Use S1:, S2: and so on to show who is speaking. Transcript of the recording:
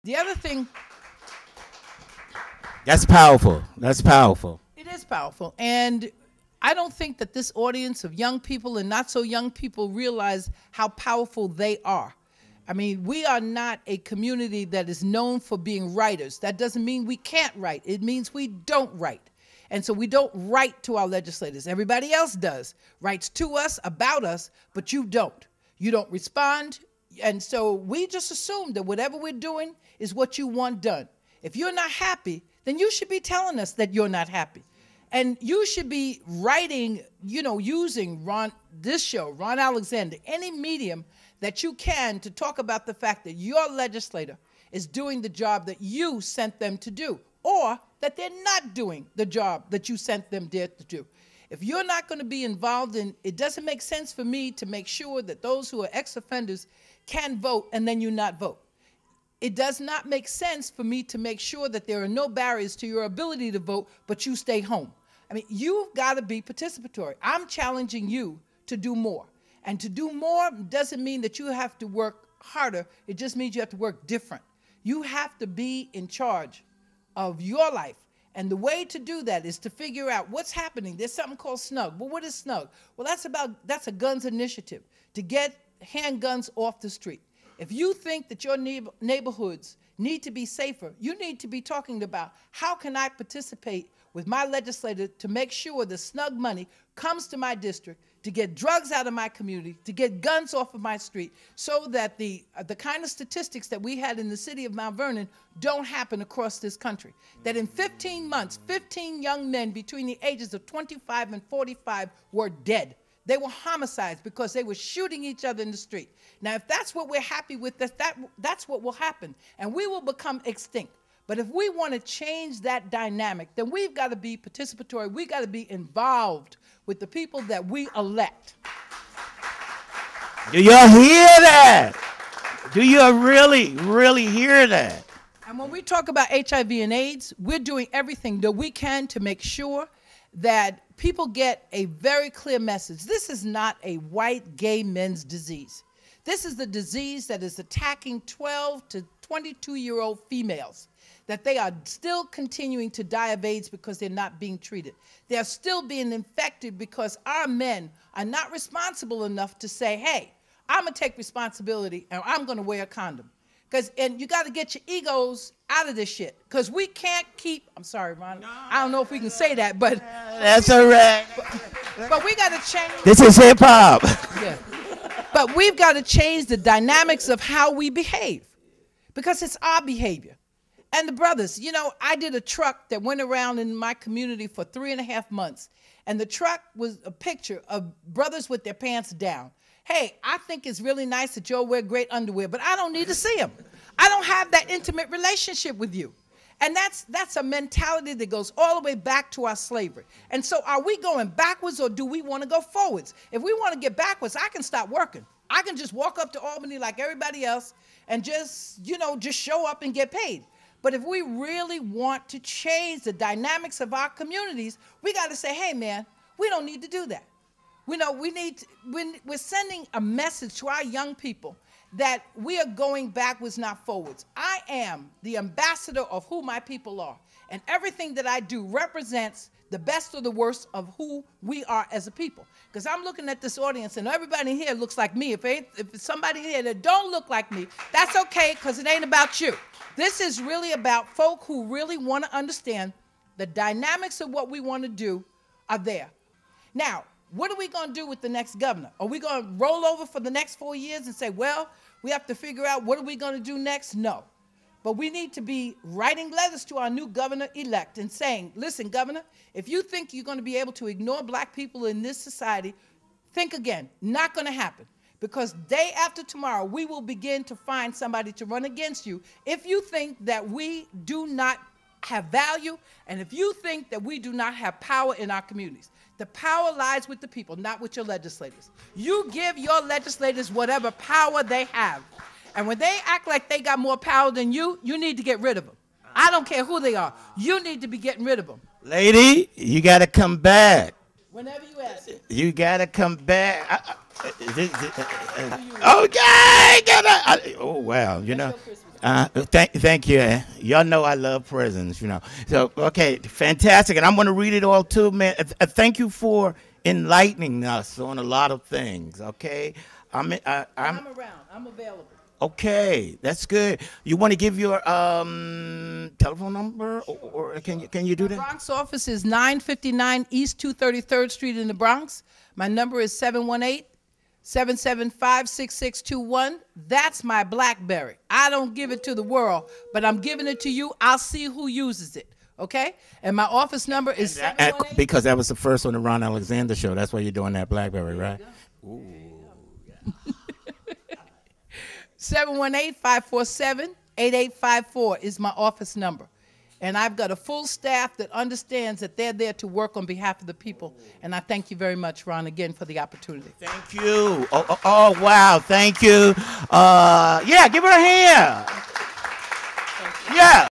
S1: The other thing,
S2: That's powerful. That's powerful.
S1: it is powerful. And I don't think that this audience of young people and not so young people realize how powerful they are. I mean, we are not a community that is known for being writers. That doesn't mean we can't write. It means we don't write. And so we don't write to our legislators. Everybody else does, writes to us, about us, but you don't. You don't respond. And so we just assume that whatever we're doing is what you want done. If you're not happy, then you should be telling us that you're not happy. And you should be writing, using this show, Ron Alexander, any medium that you can to talk about the fact that your legislator is doing the job that you sent them to do, or that they're not doing the job that you sent them there to do. If you're not going to be involved in, it doesn't make sense for me to make sure that those who are ex-offenders can vote and then you not vote. It does not make sense for me to make sure that there are no barriers to your ability to vote, but you stay home. I mean, you've got to be participatory. I'm challenging you to do more. And to do more doesn't mean that you have to work harder. It just means you have to work different. You have to be in charge of your life. And the way to do that is to figure out what's happening. There's something called SNUG. Well, what is SNUG? Well, that's a guns initiative to get handguns off the street. If you think that your neighborhoods need to be safer, you need to be talking about how can I participate with my legislator to make sure the SNUG money comes to my district, to get drugs out of my community, to get guns off of my street, so that the kind of statistics that we had in the city of Mount Vernon don't happen across this country. That in 15 months, 15 young men between the ages of 25 and 45 were dead. They were homicides because they were shooting each other in the street. Now, if that's what we're happy with, that's what will happen, and we will become extinct. But if we want to change that dynamic, then we've got to be participatory. We've got to be involved with the people that we elect.
S2: Do y'all hear that? Do you really, really hear that?
S1: And when we talk about HIV and AIDS, we're doing everything that we can to make sure that people get a very clear message. This is not a white gay men's disease. This is the disease that is attacking 12 to 22-year-old females, that they are still continuing to die of AIDS because they're not being treated. They're still being infected because our men are not responsible enough to say, hey, I'm going to take responsibility and I'm going to wear a condom. And you got to get your egos out of this shit, because we can't keep, I'm sorry, Ron, I don't know if we can say that, but.
S2: That's all right.
S1: But we got to change.
S2: This is hip hop.
S1: Yeah. But we've got to change the dynamics of how we behave, because it's our behavior. And the brothers, I did a truck that went around in my community for 3.5 months. And the truck was a picture of brothers with their pants down. Hey, I think it's really nice that y'all wear great underwear, but I don't need to see them. I don't have that intimate relationship with you. And that's a mentality that goes all the way back to our slavery. And so are we going backwards, or do we want to go forwards? If we want to get backwards, I can stop working. I can just walk up to Albany like everybody else and just show up and get paid. But if we really want to change the dynamics of our communities, we got to say, hey, man, we don't need to do that. We're sending a message to our young people that we are going backwards, not forwards. I am the ambassador of who my people are, and everything that I do represents the best or the worst of who we are as a people. Because I'm looking at this audience, and everybody here looks like me. If it's somebody here that don't look like me, that's okay, because it ain't about you. This is really about folk who really want to understand the dynamics of what we want to do are there. Now, what are we going to do with the next governor? Are we going to roll over for the next 4 years and say, well, we have to figure out what are we going to do next? No. But we need to be writing letters to our new governor-elect and saying, listen, governor, if you think you're going to be able to ignore black people in this society, think again. Not going to happen. Because day after tomorrow, we will begin to find somebody to run against you if you think that we do not have value, and if you think that we do not have power in our communities. The power lies with the people, not with your legislators. You give your legislators whatever power they have. And when they act like they got more power than you, you need to get rid of them. I don't care who they are. You need to be getting rid of them.
S2: Lady, you got to come back.
S1: Whenever you ask it.
S2: You got to come back. Okay. Oh, wow. Thank you. Y'all know I love prisons, you know. So, okay, fantastic. And I'm going to read it all too, man. Thank you for enlightening us on a lot of things, okay?
S1: I'm around. I'm available.
S2: Okay, that's good. You want to give your telephone number, or can you do that?
S1: My Bronx office is 959 East 233rd Street in the Bronx. My number is 718-775-6621. That's my BlackBerry. I don't give it to the world, but I'm giving it to you. I'll see who uses it, okay? And my office number is 718.
S2: Because that was the first on the Ron Alexander show. That's why you're doing that BlackBerry, right? Ooh.
S1: 718-547-8854 is my office number. And I've got a full staff that understands that they're there to work on behalf of the people. And I thank you very much, Ron, again, for the opportunity.
S2: Thank you. Oh wow. Thank you. Yeah, give her a hand. Yeah.